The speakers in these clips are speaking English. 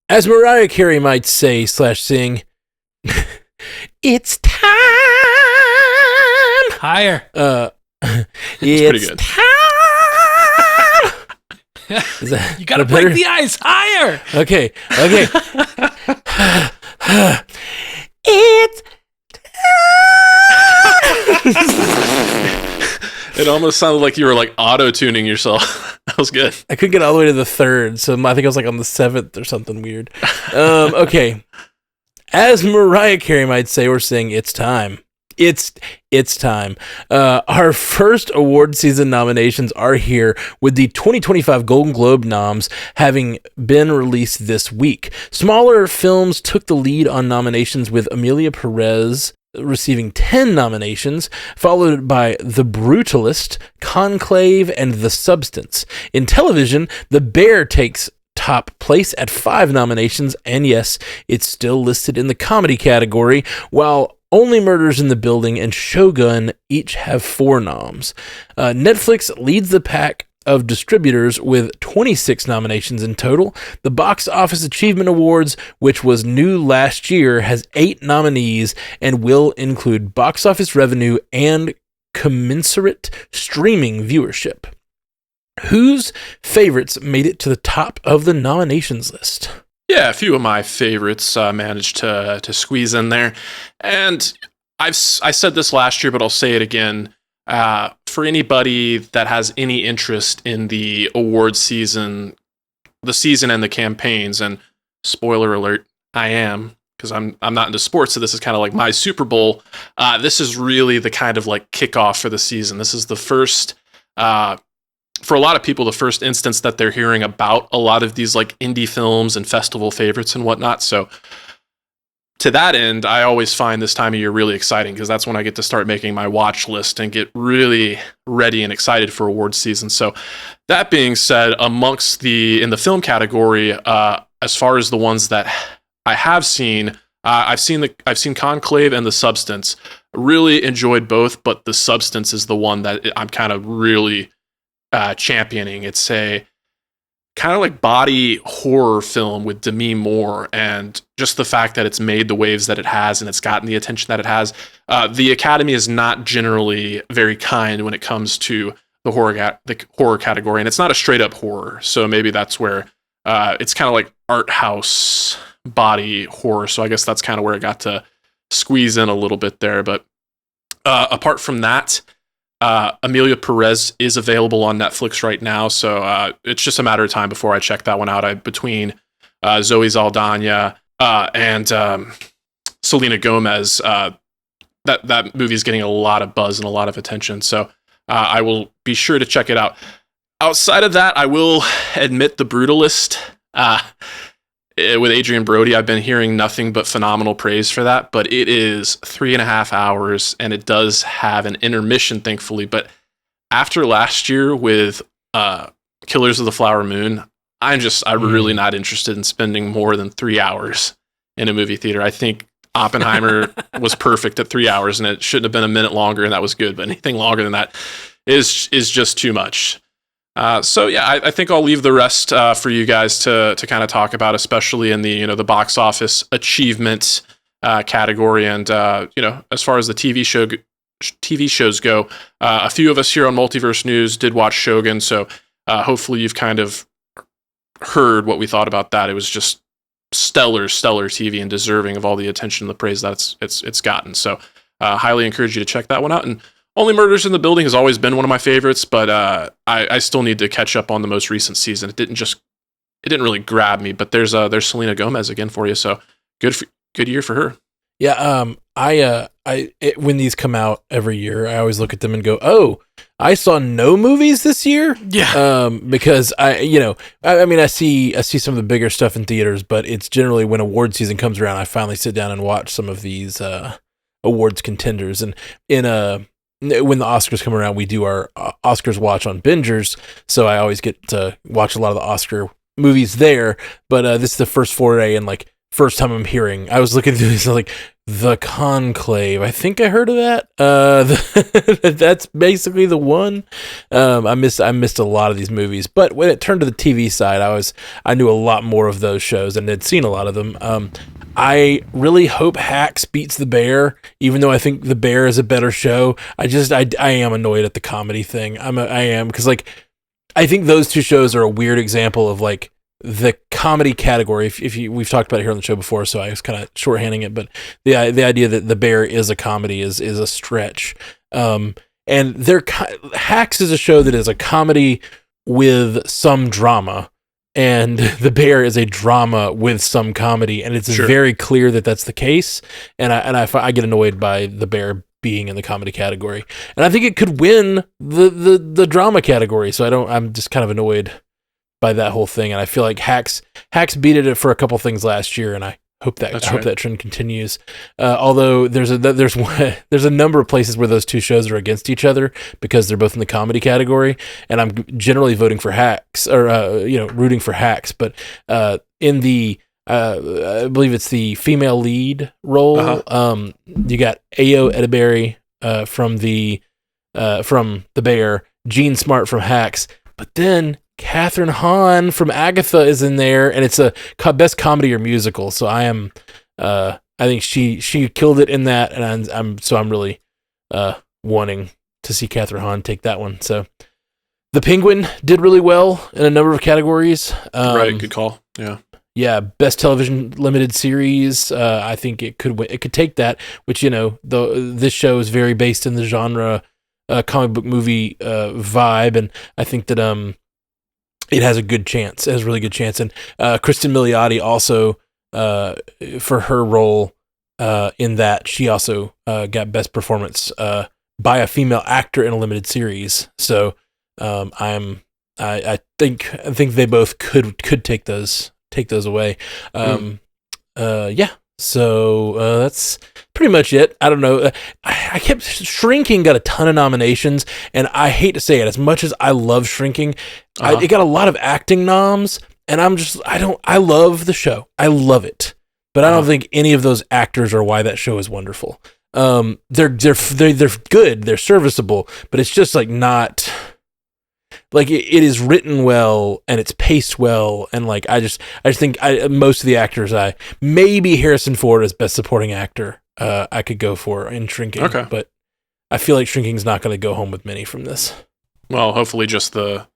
As Mariah Carey might say / sing, it's time. Higher. It's pretty good. time. Is that, You gotta that better? break the ice. Higher. Okay. It's It almost sounded like you were like auto-tuning yourself. That was good. I couldn't get all the way to the third, so I think I was like on the seventh or something weird. Okay. As Mariah Carey might say or sing, it's time. It's time. Our first award season nominations are here, with the 2025 Golden Globe noms having been released this week. Smaller films took the lead on nominations, with Emilia Pérez receiving 10 nominations, followed by The Brutalist, Conclave, and The Substance. In television, The Bear takes top place at 5 nominations, and yes, it's still listed in the comedy category, while Only Murders in the Building and Shogun each have 4 noms. Netflix leads the pack of distributors with 26 nominations in total. The Box Office Achievement Awards, which was new last year, has 8 nominees and will include box office revenue and commensurate streaming viewership. Whose favorites made it to the top of the nominations list? Yeah, a few of my favorites managed to squeeze in there. And I said this last year, but I'll say it again. For anybody that has any interest in the award season, the season and the campaigns, and spoiler alert, I am, because I'm not into sports, so this is kind of like my Super Bowl. This is really the kind of like kickoff for the season. This is the first, for a lot of people, the first instance that they're hearing about a lot of these like indie films and festival favorites and whatnot. So to that end, I always find this time of year really exciting, because that's when I get to start making my watch list and get really ready and excited for awards season. So that being said, in the film category, as far as the ones that I have seen, I've seen Conclave and The Substance. Really enjoyed both, but The Substance is the one that I'm kind of really championing. It's a kind of like body horror film with Demi Moore, and just the fact that it's made the waves that it has and it's gotten the attention that it has. The Academy is not generally very kind when it comes to the horror category, and it's not a straight up horror. So maybe that's where it's kind of like art house body horror. So I guess that's kind of where it got to squeeze in a little bit there. But apart from that, Emilia Pérez is available on Netflix right now, so it's just a matter of time before I check that one out. Between Zoe Saldana and Selena Gomez, that movie is getting a lot of buzz and a lot of attention, so I will be sure to check it out. Outside of that, I will admit The Brutalist with Adrian Brody. I've been hearing nothing but phenomenal praise for that, but it is 3.5 hours, and it does have an intermission, thankfully. But after last year with Killers of the Flower Moon, I'm really not interested in spending more than 3 hours in a movie theater. I think Oppenheimer was perfect at 3 hours, and it shouldn't have been a minute longer, and that was good. But anything longer than that is just too much. So yeah, I think I'll leave the rest for you guys to kind of talk about, especially in the the box office achievement category. And as far as the TV shows go, a few of us here on Multiverse News did watch Shogun, so hopefully you've kind of heard what we thought about that. It was just stellar TV and deserving of all the attention and the praise that it's gotten. So highly encourage you to check that one out. And Only Murders in the Building has always been one of my favorites, but I still need to catch up on the most recent season. It didn't really grab me, but there's Selena Gomez again for you, so good year for her. Yeah, when these come out every year, I always look at them and go, "Oh, I saw no movies this year." Yeah. Because I see some of the bigger stuff in theaters, but it's generally when award season comes around, I finally sit down and watch some of these awards contenders. And when the Oscars come around, we do our Oscars watch on Bingers, so I always get to watch a lot of the Oscar movies there. But this is the first foray in like first time I'm hearing. I was looking through this like the Conclave. I think I heard of that. That's basically the one. I missed a lot of these movies, but when it turned to the TV side, I knew a lot more of those shows and had seen a lot of them. I really hope Hacks beats The Bear, even though I think The Bear is a better show. I am annoyed at the comedy thing. I am because like I think those two shows are a weird example of like the comedy category. We've talked about it here on the show before, so I was kind of shorthanding it, but the idea that The Bear is a comedy is a stretch. And Hacks is a show that is a comedy with some drama. And The Bear is a drama with some comedy, and it's very clear that that's the case. And I get annoyed by The Bear being in the comedy category, and I think it could win the drama category. So I'm just kind of annoyed by that whole thing, and I feel like Hacks beat it for a couple things last year, and I hope that trend continues. Although there's a number of places where those two shows are against each other because they're both in the comedy category, and I'm generally voting for Hacks or rooting for Hacks. But in the I believe it's the female lead role, you got Ayo Edebiri from the Bear, Jean Smart from Hacks, but then Catherine Hahn from Agatha is in there, and it's a best comedy or musical. So I think she killed it in that, and I'm really wanting to see Catherine Hahn take that one. So The Penguin did really well in a number of categories. Right, good call. Yeah, best television limited series. I think it could take that, which this show is very based in the genre comic book movie vibe, and I think that it has a good chance. It has a really good chance. And Kristen Milioti also, for her role in that, she also got best performance by a female actor in a limited series. So I think they both could take those away. Yeah. So that's pretty much it. I don't know. I kept Shrinking got a ton of nominations, and I hate to say it, as much as I love Shrinking, it got a lot of acting noms, and I love the show. I love it, but I don't think any of those actors are why that show is wonderful. They're good, they're serviceable, but it's just like not. Like it is written well and it's paced well, and like I just think most of the actors, maybe Harrison Ford as best supporting actor, I could go for in Shrinking. Okay, but I feel like Shrinking's not going to go home with many from this. Well, hopefully, just the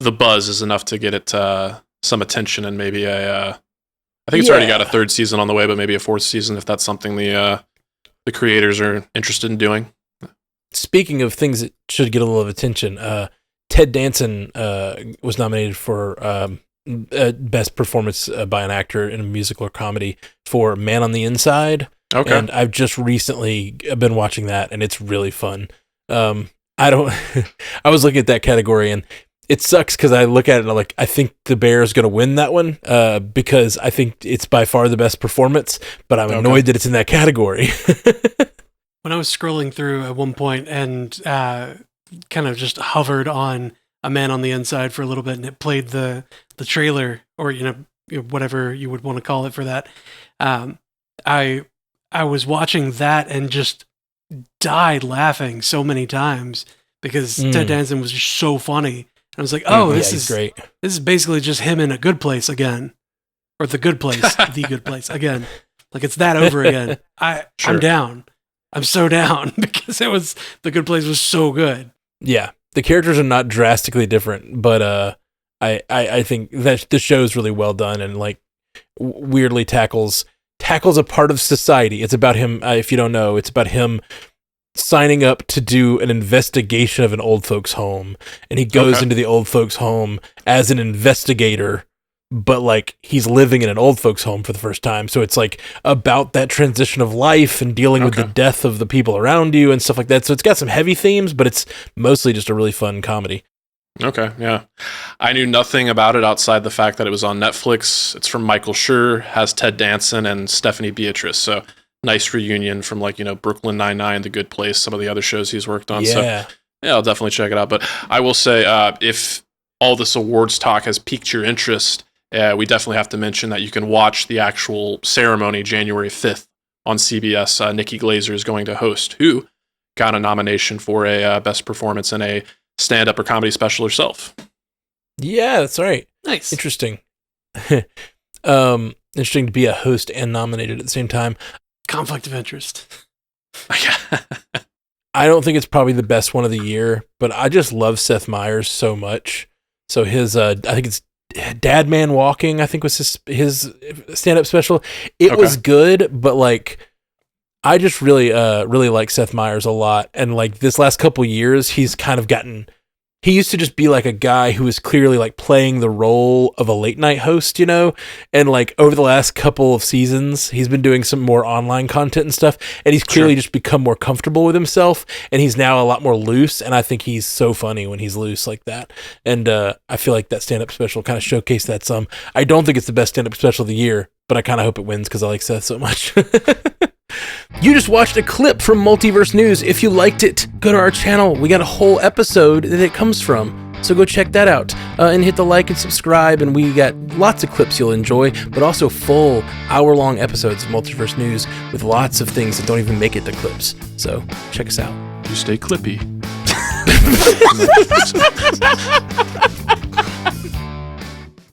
buzz is enough to get it some attention, and maybe I think it's already got a third season on the way, but maybe a fourth season if that's something the creators are interested in doing. Speaking of things that should get a little of attention, Ted Danson was nominated for best performance by an actor in a musical or comedy for Man on the Inside. Okay. And I've just recently been watching that, and it's really fun. I was looking at that category, and it sucks because I look at it and I'm like, I think The Bear is going to win that one because I think it's by far the best performance, but I'm annoyed that it's in that category. When I was scrolling through at one point and kind of just hovered on A Man on the Inside for a little bit, and it played the trailer, or whatever you would want to call it for that. I was watching that and just died laughing so many times because Ted Danson was just so funny. I was like, this is great. This is basically just him in A Good Place again, or The Good Place, The Good Place again. Like it's that over again. I'm down. I'm so down because The Good Place was so good. Yeah, the characters are not drastically different, but I think that the show is really well done and like weirdly tackles a part of society. It's about him. If you don't know, it's about him signing up to do an investigation of an old folks' home, and he goes into the old folks' home as an investigator, but like he's living in an old folks' home for the first time. So it's like about that transition of life and dealing with the death of the people around you and stuff like that. So it's got some heavy themes, but it's mostly just a really fun comedy. Okay, yeah. I knew nothing about it outside the fact that it was on Netflix. It's from Michael Schur, has Ted Danson and Stephanie Beatrice. So nice reunion from Brooklyn Nine-Nine, The Good Place, some of the other shows he's worked on. Yeah. So yeah, I'll definitely check it out. But I will say, if all this awards talk has piqued your interest, we definitely have to mention that you can watch the actual ceremony January 5th on CBS. Nikki Glaser is going to host, who got a nomination for a best performance in a stand-up or comedy special herself. Yeah, that's right. Nice. Interesting. Interesting to be a host and nominated at the same time. Conflict of interest. I don't think it's probably the best one of the year, but I just love Seth Meyers so much. So his, I think it's Dad Man Walking, I think was his stand-up special. It was good, but like, I just really like Seth Meyers a lot. And like this last couple years, he's kind of gotten, he used to just be like a guy who was clearly like playing the role of a late night host, you know? And like over the last couple of seasons, he's been doing some more online content and stuff. And he's clearly just become more comfortable with himself. And he's now a lot more loose. And I think he's so funny when he's loose like that. And I feel like that stand-up special kind of showcased that some. I don't think it's the best stand-up special of the year, but I kind of hope it wins because I like Seth so much. You just watched a clip from Multiverse News. If you liked it, go to our channel. We got a whole episode that it comes from. So go check that out and hit the like and subscribe. And we got lots of clips you'll enjoy, but also full hour-long episodes of Multiverse News with lots of things that don't even make it to clips. So check us out. You stay clippy.